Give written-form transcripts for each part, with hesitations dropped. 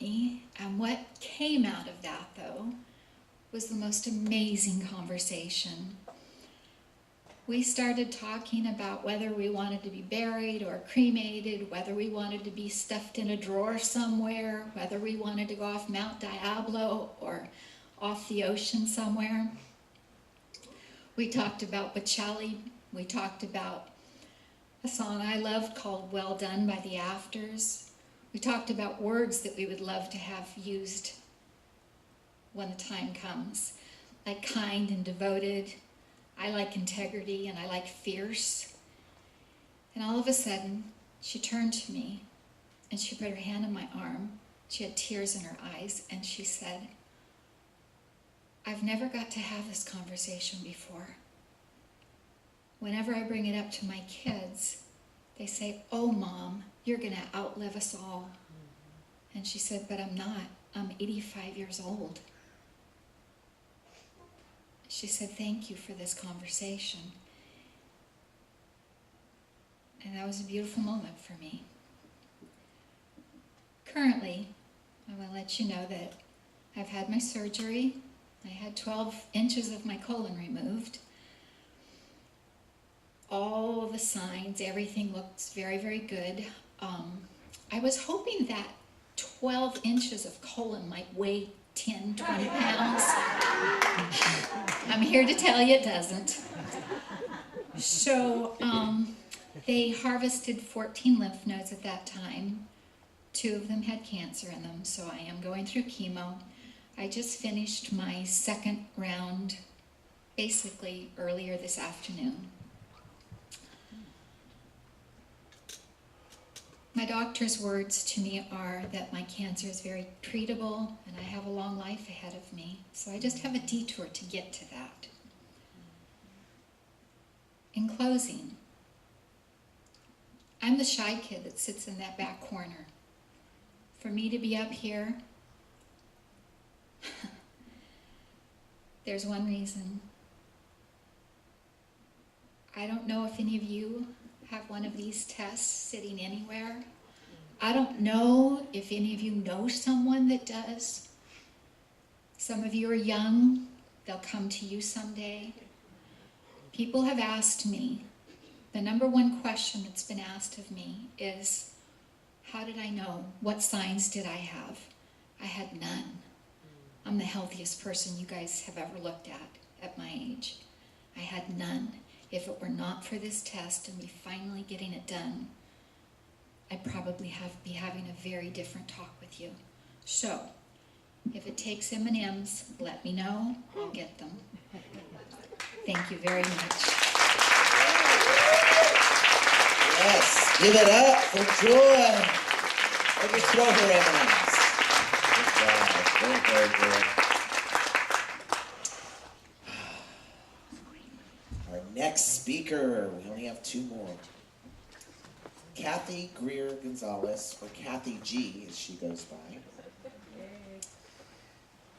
me. And what came out of that, though, was the most amazing conversation. We started talking about whether we wanted to be buried or cremated, whether we wanted to be stuffed in a drawer somewhere, whether we wanted to go off Mount Diablo or off the ocean somewhere. We talked about Bocelli. We talked about a song I loved called Well Done by the Afters. We talked about words that we would love to have used when the time comes, like kind and devoted. I like integrity and I like fierce. And all of a sudden, she turned to me and she put her hand on my arm. She had tears in her eyes and she said, I've never got to have this conversation before. Whenever I bring it up to my kids, they say, oh, Mom, you're going to outlive us all. And she said, but I'm not. I'm 85 years old. She said, thank you for this conversation. And that was a beautiful moment for me. Currently, I want to let you know that I've had my surgery. I had 12 inches of my colon removed. All of the signs, everything looks very, very good. I was hoping that 12 inches of colon might weigh 10, 20 pounds. I'm here to tell you it doesn't. So they harvested 14 lymph nodes at that time. 2 of them had cancer in them, so I am going through chemo. I just finished my second round, basically earlier this afternoon. My doctor's words to me are that my cancer is very treatable and I have a long life ahead of me. So I just have a detour to get to that. In closing, I'm the shy kid that sits in that back corner. For me to be up here, there's one reason. I don't know if any of you have one of these tests sitting anywhere. I don't know if any of you know someone that does. Some of you are young. They'll come to you someday. People have asked me, the number one question that's been asked of me is, how did I know? What signs did I have? I had none. I'm the healthiest person you guys have ever looked at my age. I had none. If it were not for this test and me finally getting it done, I'd probably be having a very different talk with you. So, if it takes M&Ms, let me know. I'll get them. Thank you very much. Yes, give it up for Joy. Let me throw her M&Ms. Good job. Very, very good. Our next speaker, we only have 2 more. Kathy Greer Gonzalez, or Kathy G, as she goes by.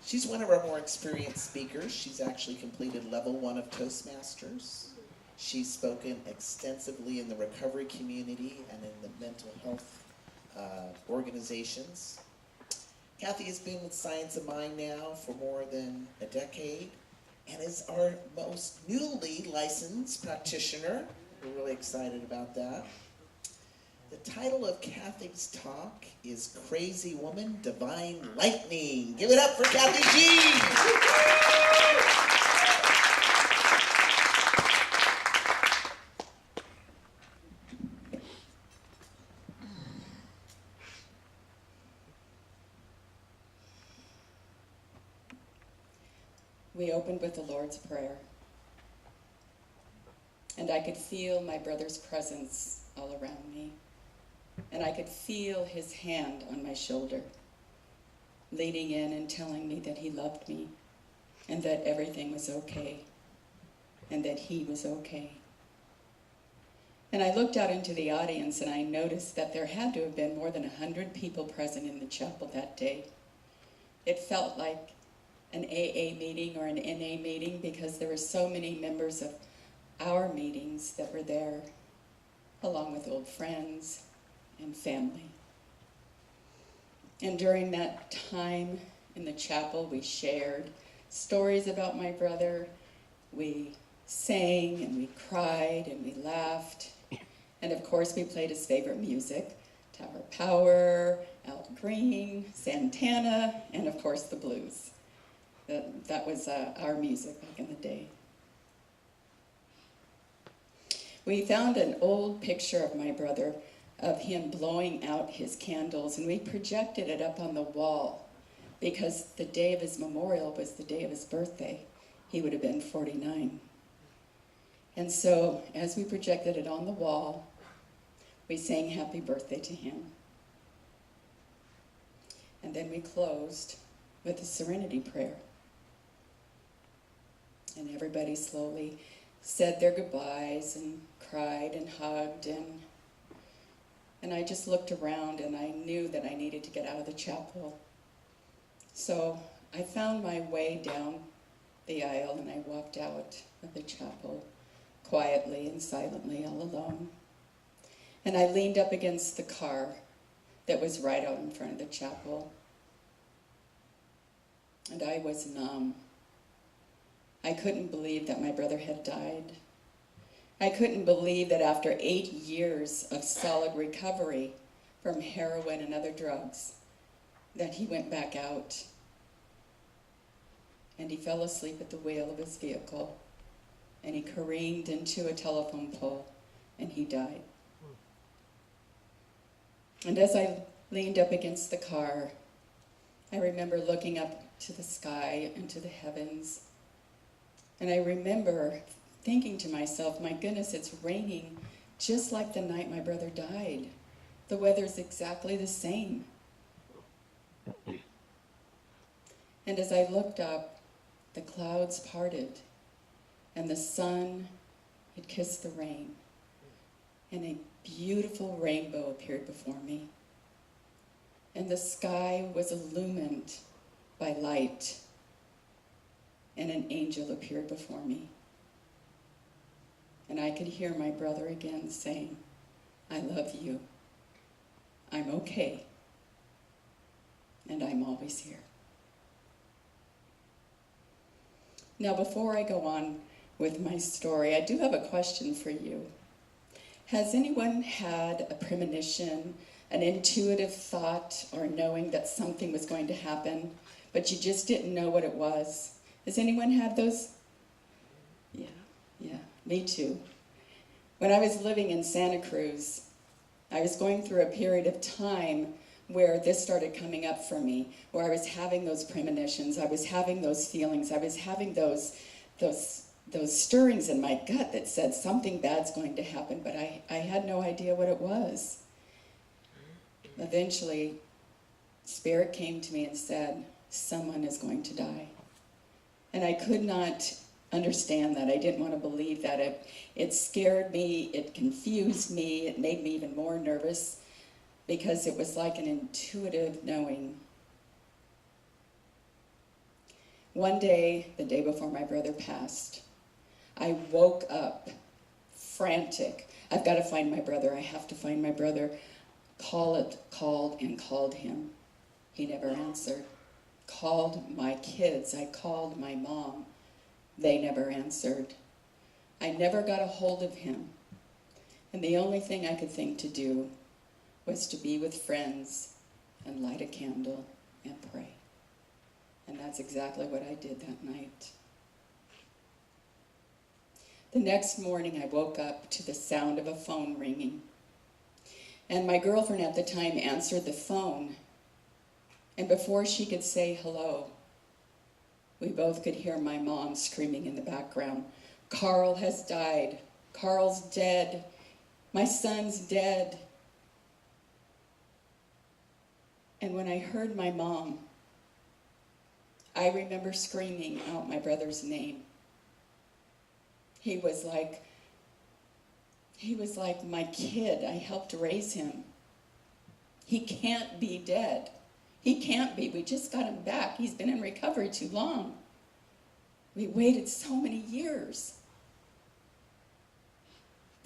She's one of our more experienced speakers. She's actually completed level 1 of Toastmasters. She's spoken extensively in the recovery community and in the mental health organizations. Kathy has been with Science of Mind now for more than a decade and is our most newly licensed practitioner. We're really excited about that. The title of Kathy's talk is Crazy Woman, Divine Lightning. Give it up for Kathy G. We opened with the Lord's Prayer, and I could feel my brother's presence all around me, and I could feel his hand on my shoulder, leaning in and telling me that he loved me, and that everything was okay, and that he was okay. And I looked out into the audience, and I noticed that there had to have been more than 100 people present in the chapel that day. It felt like an AA meeting or an NA meeting because there were so many members of our meetings that were there, along with old friends and family. And during that time in the chapel, we shared stories about my brother. We sang and we cried and we laughed. And of course, we played his favorite music, Tower Power, Al Green, Santana, and of course the blues. That was our music back in the day. We found an old picture of my brother, of him blowing out his candles, and we projected it up on the wall because the day of his memorial was the day of his birthday. He would have been 49. And so, as we projected it on the wall, we sang happy birthday to him. And then we closed with a serenity prayer. And everybody slowly said their goodbyes and cried and hugged, and I just looked around and I knew that I needed to get out of the chapel. So I found my way down the aisle and I walked out of the chapel quietly and silently, all alone. And I leaned up against the car that was right out in front of the chapel. And I was numb. I couldn't believe that my brother had died. I couldn't believe that after 8 years of solid recovery from heroin and other drugs, that he went back out. And he fell asleep at the wheel of his vehicle, and he careened into a telephone pole, and he died. And as I leaned up against the car, I remember looking up to the sky and to the heavens, and I remember thinking to myself, my goodness, it's raining just like the night my brother died. The weather's exactly the same. And as I looked up, the clouds parted, and the sun had kissed the rain, and a beautiful rainbow appeared before me. And the sky was illumined by light, and an angel appeared before me. And I could hear my brother again saying, I love you. I'm okay. And I'm always here. Now, before I go on with my story, I do have a question for you. Has anyone had a premonition, an intuitive thought, or knowing that something was going to happen, but you just didn't know what it was? Has anyone had those? Yeah, me too. When I was living in Santa Cruz, I was going through a period of time where this started coming up for me, where I was having those premonitions, I was having those feelings, I was having those stirrings in my gut that said something bad's going to happen, but I had no idea what it was. Eventually, Spirit came to me and said, someone is going to die. And I could not understand that. I didn't want to believe that. It scared me, it confused me, it made me even more nervous because it was like an intuitive knowing. One day, the day before my brother passed, I woke up frantic. I've got to find my brother. I have to find my brother. Called him. He never answered. Called my kids. I called my mom. They never answered. I never got a hold of him. And the only thing I could think to do was to be with friends and light a candle and pray. And that's exactly what I did that night. The next morning I woke up to the sound of a phone ringing. And my girlfriend at the time answered the phone. And before she could say hello, we both could hear my mom screaming in the background, Carl has died. Carl's dead. My son's dead. And when I heard my mom, I remember screaming out my brother's name. He was like my kid. I helped raise him. He can't be dead. He can't be. We just got him back. He's been in recovery too long. We waited so many years.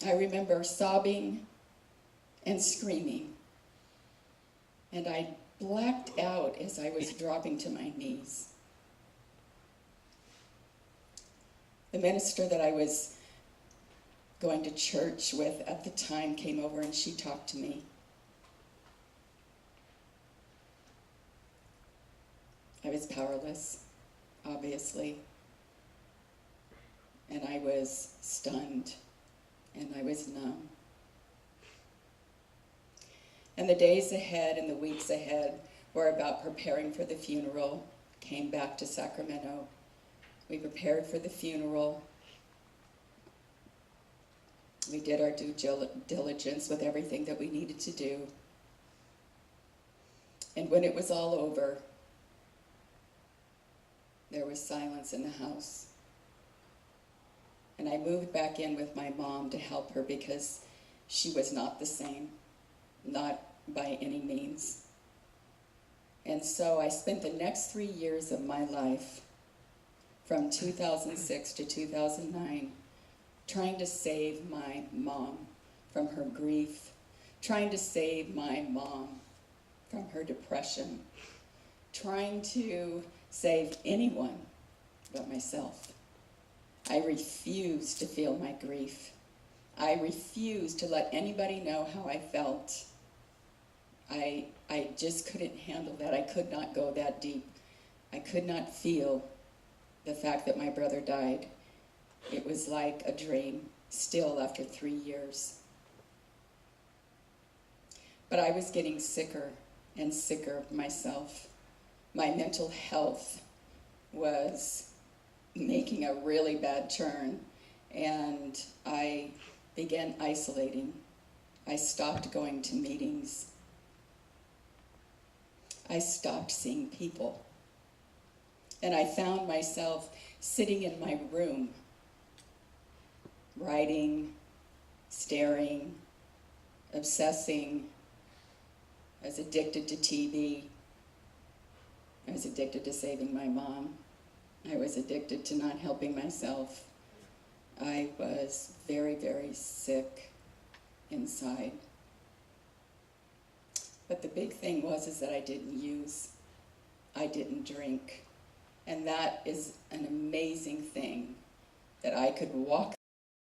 I remember sobbing and screaming. And I blacked out as I was dropping to my knees. The minister that I was going to church with at the time came over and she talked to me. I was powerless, obviously, and I was stunned, and I was numb. And the days ahead and the weeks ahead were about preparing for the funeral. Came back to Sacramento. We prepared for the funeral. We did our due diligence with everything that we needed to do. And when it was all over, there was silence in the house. And I moved back in with my mom to help her because she was not the same, not by any means. And so I spent the next 3 years of my life, from 2006 to 2009, trying to save my mom from her grief, trying to save my mom from her depression, trying to save anyone but myself. I refused to feel my grief. I refused to let anybody know how I felt. I just couldn't handle that. I could not go that deep. I could not feel the fact that my brother died. It was like a dream, still after 3 years. But I was getting sicker and sicker myself. My mental health was making a really bad turn, and I began isolating. I stopped going to meetings. I stopped seeing people. And I found myself sitting in my room, writing, staring, obsessing. I was addicted to TV. I was addicted to saving my mom. I was addicted to not helping myself. I was very, very sick inside. But the big thing was that I didn't use. I didn't drink. And that is an amazing thing, that I could walk